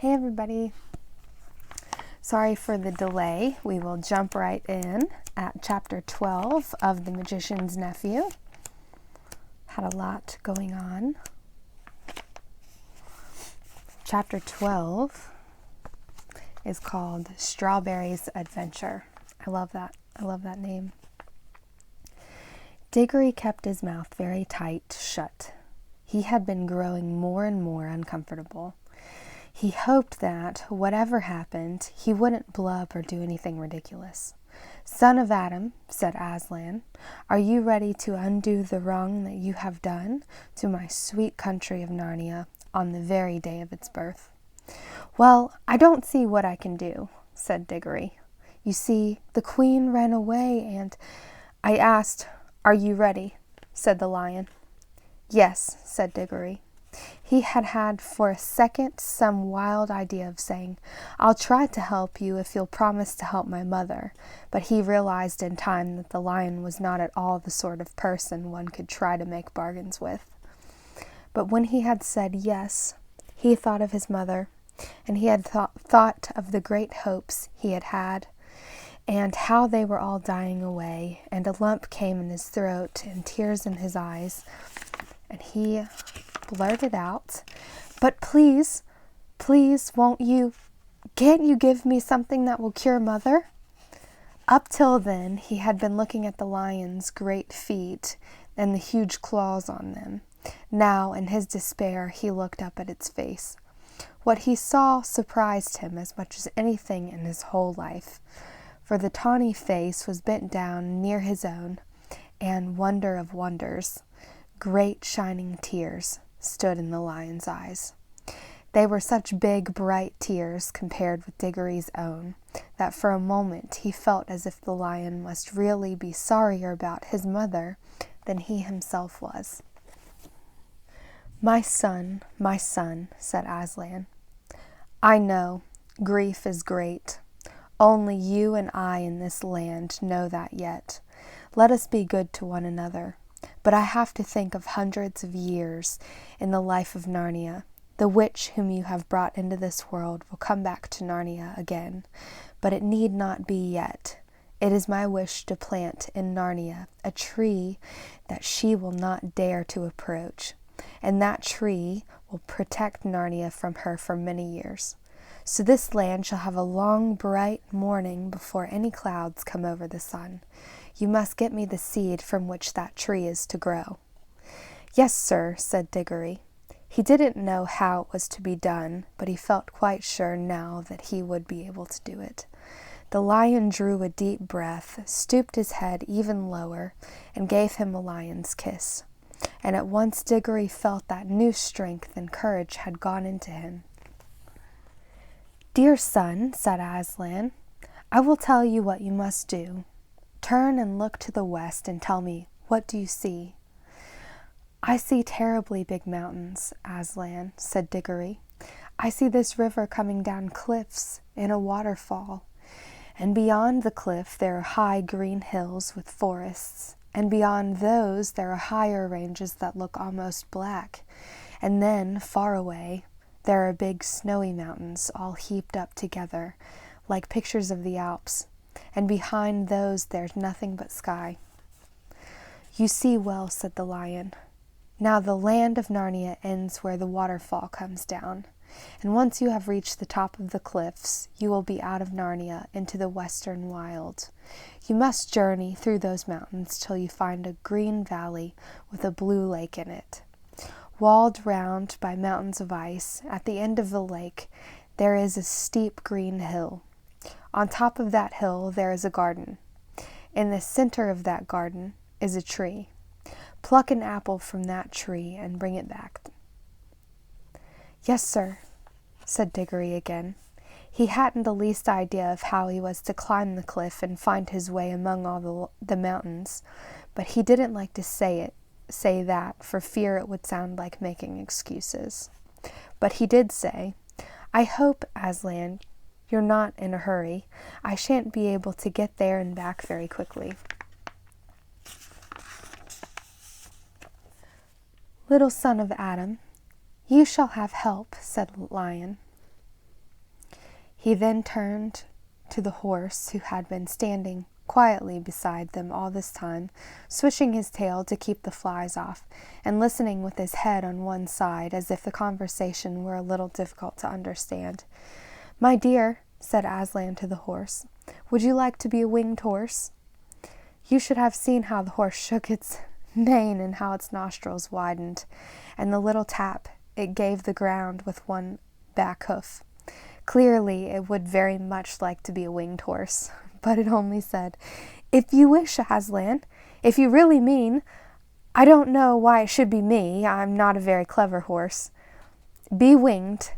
Hey everybody, sorry for the delay. We will jump right in at chapter 12 of The Magician's Nephew. Had a lot going on. Chapter 12 is called Strawberry's Adventure. I love that name. Diggory kept his mouth very tight shut. He had been growing more and more uncomfortable. He hoped that, whatever happened, he wouldn't blub or do anything ridiculous. "Son of Adam," said Aslan, "are you ready to undo the wrong that you have done to my sweet country of Narnia on the very day of its birth?" "Well, I don't see what I can do," said Diggory. "You see, the queen ran away and—" "I asked, are you ready?" said the lion. "Yes," said Diggory. He had for a second some wild idea of saying, "I'll try to help you if you'll promise to help my mother," but he realized in time that the lion was not at all the sort of person one could try to make bargains with. But when he had said yes, he thought of his mother, and he had thought of the great hopes he had had, and how they were all dying away, and a lump came in his throat and tears in his eyes, and he blurted out, "But please, can't you give me something that will cure Mother?" Up till then, he had been looking at the lion's great feet and the huge claws on them. Now, in his despair, he looked up at its face. What he saw surprised him as much as anything in his whole life, for the tawny face was bent down near his own, and, wonder of wonders, great shining tears stood in the lion's eyes. They were such big, bright tears compared with Diggory's own, that for a moment he felt as if the lion must really be sorrier about his mother than he himself was. my son," said Aslan. "I know, grief is great. Only you and I in this land know that yet. Let us be good to one another. But I have to think of hundreds of years in the life of Narnia. The witch whom you have brought into this world will come back to Narnia again, but it need not be yet. It is my wish to plant in Narnia a tree that she will not dare to approach, and that tree will protect Narnia from her for many years. So this land shall have a long, bright morning before any clouds come over the sun. You must get me the seed from which that tree is to grow." "Yes, sir," said Diggory. He didn't know how it was to be done, but he felt quite sure now that he would be able to do it. The lion drew a deep breath, stooped his head even lower, and gave him a lion's kiss. And at once Diggory felt that new strength and courage had gone into him. "Dear son," said Aslan, "I will tell you what you must do. Turn and look to the west and tell me, what do you see?" "I see terribly big mountains, Aslan," said Diggory. "I see this river coming down cliffs in a waterfall, and beyond the cliff there are high green hills with forests, and beyond those there are higher ranges that look almost black, and then, far away, there are big snowy mountains all heaped up together, like pictures of the Alps, and behind those there's nothing but sky." "You see well," said the lion. "Now the land of Narnia ends where the waterfall comes down, and once you have reached the top of the cliffs, you will be out of Narnia into the western wild. You must journey through those mountains till you find a green valley with a blue lake in it. Walled round by mountains of ice, at the end of the lake there is a steep green hill. On top of that hill there is a garden. In the center of that garden is a tree. Pluck an apple from that tree and bring it back." "Yes, sir," said Diggory again. He hadn't the least idea of how he was to climb the cliff and find his way among all the mountains, but he didn't like to say that for fear it would sound like making excuses. But he did say, "I hope, Aslan, you're not in a hurry. I shan't be able to get there and back very quickly." "Little son of Adam, you shall have help," said the lion. He then turned to the horse, who had been standing quietly beside them all this time, swishing his tail to keep the flies off, and listening with his head on one side, as if the conversation were a little difficult to understand. "My dear," said Aslan to the horse, "would you like to be a winged horse?" You should have seen how the horse shook its mane and how its nostrils widened, and the little tap it gave the ground with one back hoof. Clearly, it would very much like to be a winged horse, but it only said, "If you wish, Aslan, if you really mean, I don't know why it should be me, I'm not a very clever horse." "Be winged,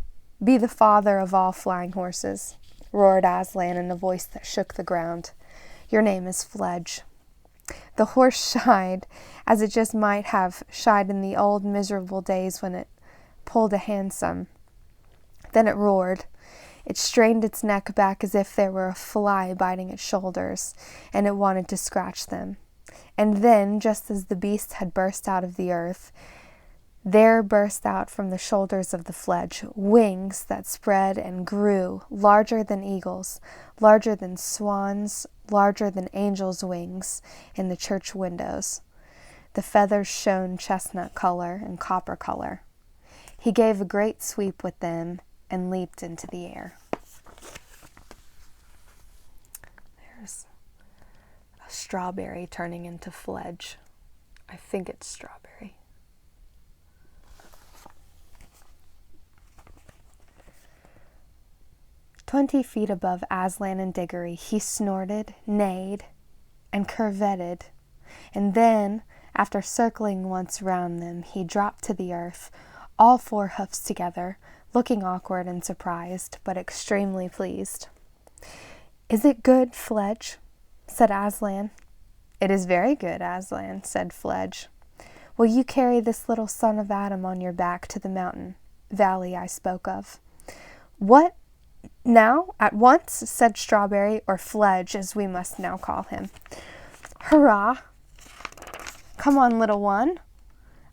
be the father of all flying horses," roared Aslan in a voice that shook the ground. "Your name is Fledge." The horse shied, as it just might have shied in the old miserable days when it pulled a hansom. Then it roared. It strained its neck back as if there were a fly biting its shoulders, and it wanted to scratch them. And then, just as the beast had burst out of the earth, there burst out from the shoulders of the Fledge wings that spread and grew, larger than eagles, larger than swans, larger than angels' wings in the church windows. The feathers shone chestnut color and copper color. He gave a great sweep with them and leaped into the air. There's a strawberry turning into Fledge. I think it's strawberry. "20 feet above Aslan and Diggory, he snorted, neighed, and curvetted, and then, after circling once round them, he dropped to the earth, all 4 hoofs together, looking awkward and surprised, but extremely pleased. "Is it good, Fledge?" said Aslan. "It is very good, Aslan," said Fledge. "Will you carry this little son of Adam on your back to the valley I spoke of?" "What? Now? At once?" said Strawberry, or Fledge, as we must now call him. "Hurrah! Come on, little one.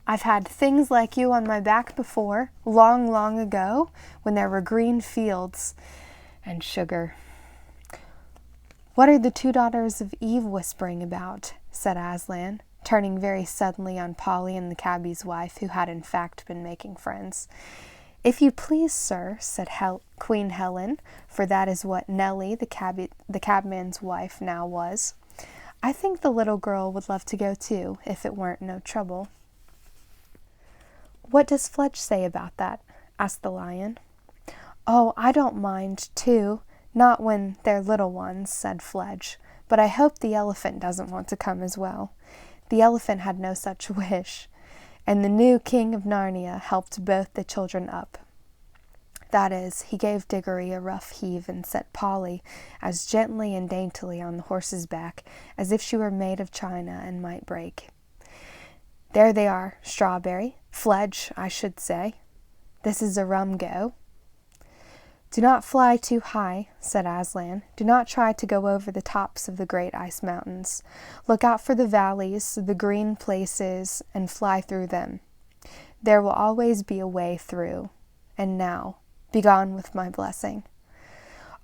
I've had things like you on my back before, long, long ago, when there were green fields and sugar." "What are the 2 daughters of Eve whispering about?" said Aslan, turning very suddenly on Polly and the cabbie's wife, who had in fact been making friends. "If you please, sir," said Queen Helen, for that is what Nellie, the cabman's wife, now was, "I think the little girl would love to go too, if it weren't no trouble." "What does Fledge say about that?" asked the lion. "Oh, I don't mind, too, not when they're little ones," said Fledge, "but I hope the elephant doesn't want to come as well." The elephant had no such wish, and the new king of Narnia helped both the children up. That is, he gave Diggory a rough heave and set Polly as gently and daintily on the horse's back as if she were made of china and might break. "There they are, Strawberry, Fledge, I should say. This is a rum go." "Do not fly too high," said Aslan. "Do not try to go over the tops of the great ice mountains. Look out for the valleys, the green places, and fly through them. There will always be a way through. And now, begone with my blessing."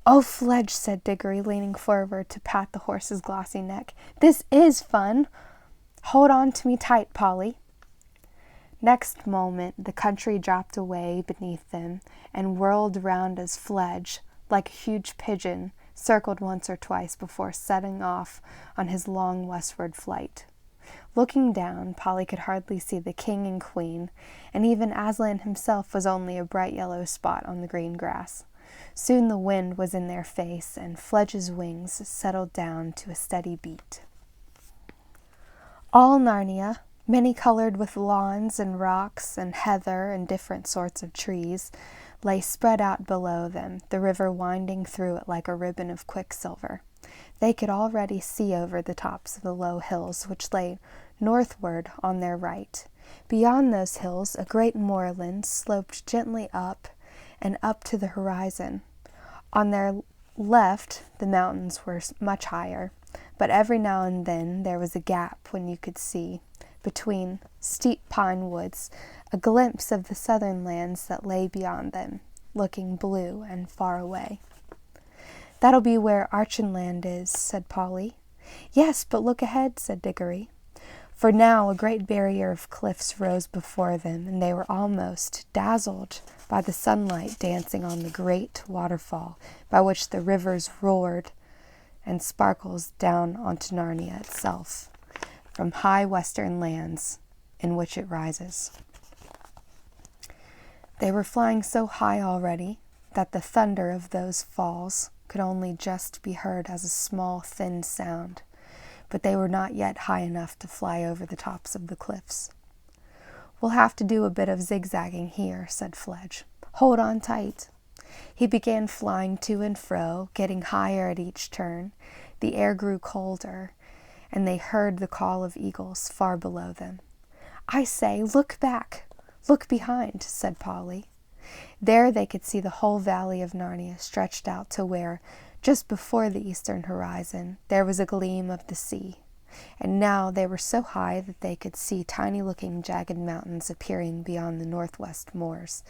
"Oh, Fledge," said Diggory, leaning forward to pat the horse's glossy neck. "This is fun. Hold on to me tight, Polly." Next moment the country dropped away beneath them and whirled round as Fledge, like a huge pigeon, circled once or twice before setting off on his long westward flight. Looking down, Polly could hardly see the king and queen, and even Aslan himself was only a bright yellow spot on the green grass. Soon the wind was in their face, and Fledge's wings settled down to a steady beat. All Narnia, many-colored with lawns and rocks and heather and different sorts of trees, lay spread out below them, the river winding through it like a ribbon of quicksilver. They could already see over the tops of the low hills which lay northward on their right. Beyond those hills a great moorland sloped gently up and up to the horizon. On their left the mountains were much higher, but every now and then there was a gap when you could see, between steep pine woods, a glimpse of the southern lands that lay beyond them, looking blue and far away. That'll be where Archenland is, said Polly. Yes, but look ahead, said Diggory. For now a great barrier of cliffs rose before them, and they were almost dazzled by the sunlight dancing on the great waterfall by which the rivers roared and sparkles down onto Narnia itself from high western lands in which it rises. They were flying so high already that the thunder of those falls could only just be heard as a small, thin sound, but they were not yet high enough to fly over the tops of the cliffs. We'll have to do a bit of zigzagging here, said Fledge. Hold on tight. He began flying to and fro, getting higher at each turn. The air grew colder, and they heard the call of eagles far below them. I say, look back, look behind, said Polly. There they could see the whole valley of Narnia stretched out to where, just before the eastern horizon, there was a gleam of the sea. And now they were so high that they could see tiny-looking jagged mountains appearing beyond the northwest moors,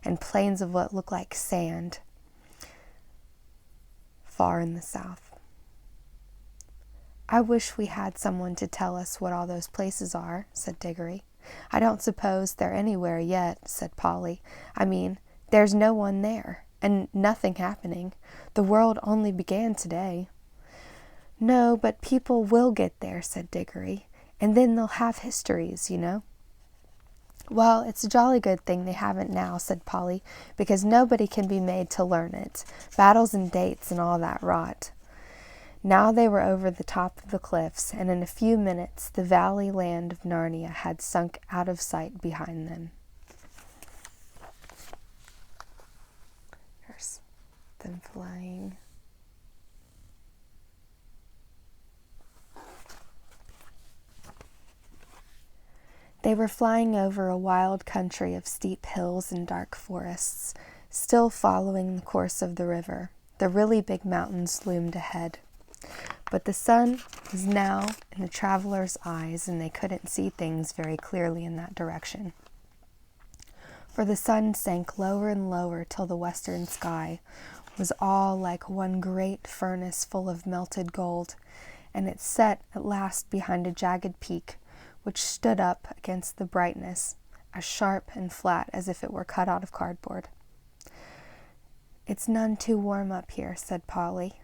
and plains of what looked like sand far in the south. I wish we had someone to tell us what all those places are, said Diggory. I don't suppose they're anywhere yet, said Polly. I mean, there's no one there, and nothing happening. The world only began today. No, but people will get there, said Diggory, and then they'll have histories, you know. Well, it's a jolly good thing they haven't now, said Polly, because nobody can be made to learn it. Battles and dates and all that rot. Now they were over the top of the cliffs, and in a few minutes the valley land of Narnia had sunk out of sight behind them. Here's them flying. They were flying over a wild country of steep hills and dark forests, still following the course of the river. The really big mountains loomed ahead. But the sun was now in the travelers' eyes, and they couldn't see things very clearly in that direction. For the sun sank lower and lower till the western sky was all like one great furnace full of melted gold, and it set at last behind a jagged peak, which stood up against the brightness, as sharp and flat as if it were cut out of cardboard. It's none too warm up here, said Polly.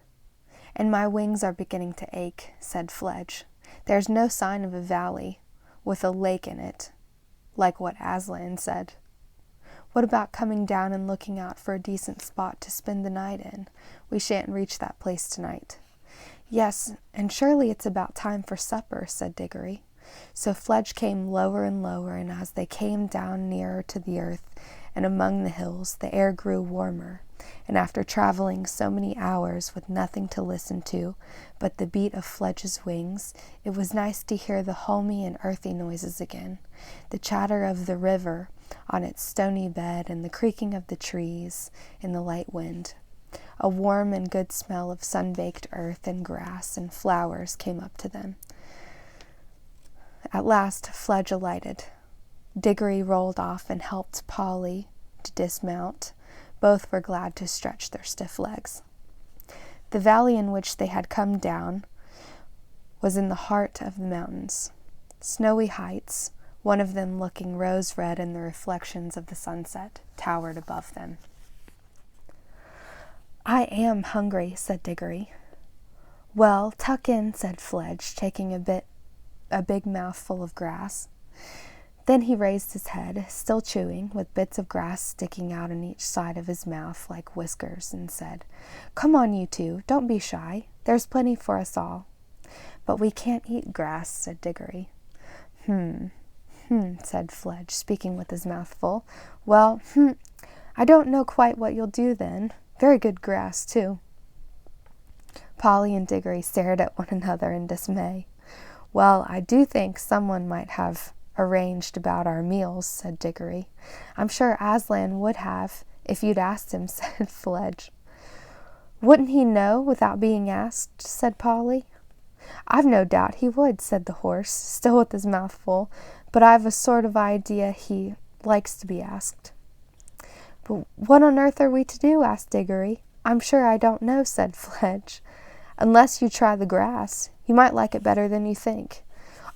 And my wings are beginning to ache, said Fledge. There's no sign of a valley with a lake in it, like what Aslan said. What about coming down and looking out for a decent spot to spend the night in? We shan't reach that place tonight. Yes, and surely it's about time for supper, said Diggory. So Fledge came lower and lower, and as they came down nearer to the earth and among the hills, the air grew warmer, and after traveling so many hours with nothing to listen to but the beat of Fledge's wings, it was nice to hear the homey and earthy noises again, the chatter of the river on its stony bed and the creaking of the trees in the light wind. A warm and good smell of sun-baked earth and grass and flowers came up to them. At last Fledge alighted. Diggory rolled off and helped Polly to dismount. Both were glad to stretch their stiff legs. The valley in which they had come down was in the heart of the mountains. Snowy heights, one of them looking rose-red in the reflections of the sunset, towered above them. I am hungry, said Diggory. Well, tuck in, said Fledge, taking a big mouthful of grass. Then he raised his head, still chewing, with bits of grass sticking out on each side of his mouth like whiskers, and said, Come on, you two, don't be shy. There's plenty for us all. But we can't eat grass, said Diggory. Said Fledge, speaking with his mouth full. Well, I don't know quite what you'll do then. Very good grass, too. Polly and Diggory stared at one another in dismay. Well, I do think someone might have arranged about our meals, said Diggory. I'm sure Aslan would have, if you'd asked him, said Fledge. Wouldn't he know without being asked, said Polly. I've no doubt he would, said the horse, still with his mouth full, but I've a sort of idea he likes to be asked. But what on earth are we to do? Asked Diggory. I'm sure I don't know, said Fledge. Unless you try the grass, you might like it better than you think.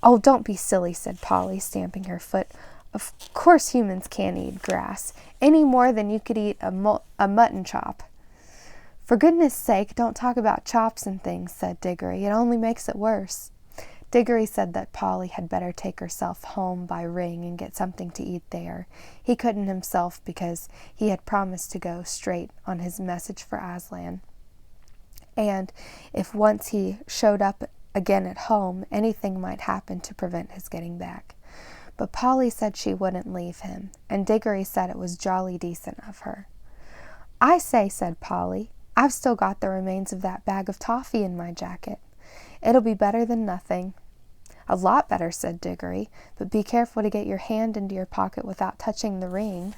Oh, don't be silly, said Polly, stamping her foot. Of course humans can't eat grass, any more than you could eat a mutton chop. For goodness sake, don't talk about chops and things, said Diggory. It only makes it worse. Diggory said that Polly had better take herself home by ring and get something to eat there. He couldn't himself because he had promised to go straight on his message for Aslan. And if once he showed up again at home, anything might happen to prevent his getting back. But Polly said she wouldn't leave him, and Diggory said it was jolly decent of her. I say, said Polly, I've still got the remains of that bag of toffee in my jacket. It'll be better than nothing. A lot better, said Diggory, but be careful to get your hand into your pocket without touching the ring.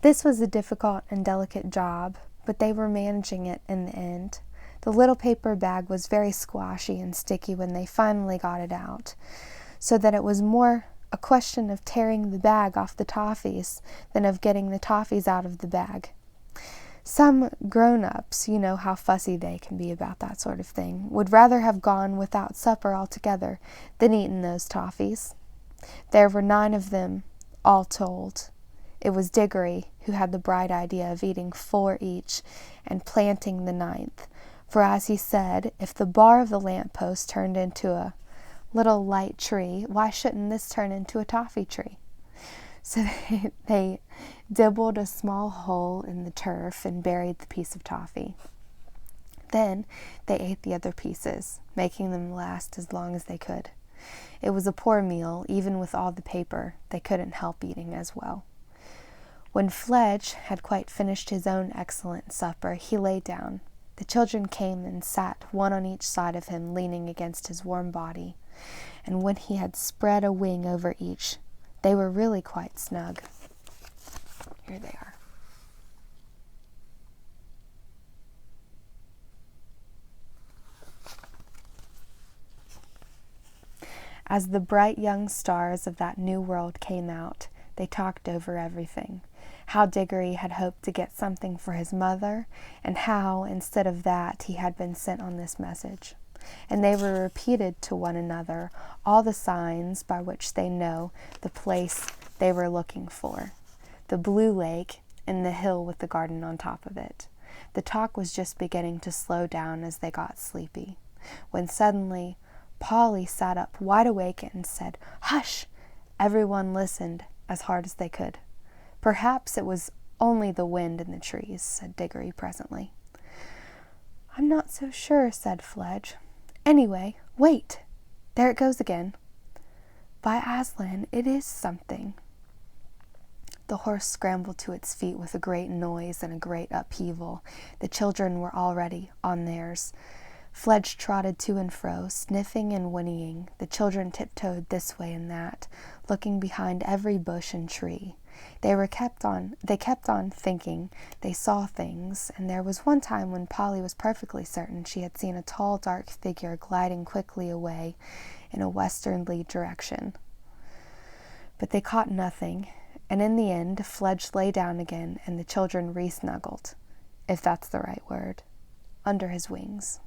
This was a difficult and delicate job, but they were managing it in the end. The little paper bag was very squashy and sticky when they finally got it out, so that it was more a question of tearing the bag off the toffees than of getting the toffees out of the bag. Some grown-ups, you know how fussy they can be about that sort of thing, would rather have gone without supper altogether than eaten those toffees. There were 9 of them, all told. It was Diggory who had the bright idea of eating 4 each and planting the 9th, for as he said, if the bar of the lamp-post turned into a little light tree, why shouldn't this turn into a toffee tree? So they dibbled a small hole in the turf and buried the piece of toffee. Then they ate the other pieces, making them last as long as they could. It was a poor meal, even with all the paper. They couldn't help eating as well. When Fledge had quite finished his own excellent supper, he lay down. The children came and sat one on each side of him, leaning against his warm body. And when he had spread a wing over each, they were really quite snug. Here they are. As the bright young stars of that new world came out, they talked over everything. How Diggory had hoped to get something for his mother, and how, instead of that, he had been sent on this message. And they were repeated to one another all the signs by which they know the place they were looking for, the blue lake and the hill with the garden on top of it. The talk was just beginning to slow down as they got sleepy, when suddenly Polly sat up wide awake and said, "Hush!" Everyone listened as hard as they could. Perhaps it was only the wind in the trees, said Diggory presently. I'm not so sure, said Fledge. Anyway, wait! There it goes again. By Aslan, it is something. The horse scrambled to its feet with a great noise and a great upheaval. The children were already on theirs. Fledge trotted to and fro, sniffing and whinnying. The children tiptoed this way and that, looking behind every bush and tree. They kept on thinking they saw things, and there was one time when Polly was perfectly certain she had seen a tall, dark figure gliding quickly away in a westernly direction. But they caught nothing, and in the end Fledge lay down again, and the children re-snuggled, if that's the right word, under his wings.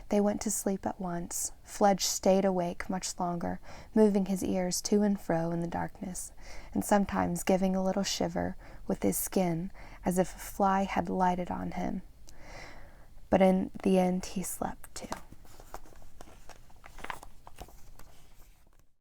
They went to sleep at once. Fledge stayed awake much longer, moving his ears to and fro in the darkness, and sometimes giving a little shiver with his skin as if a fly had lighted on him. But in the end he slept too.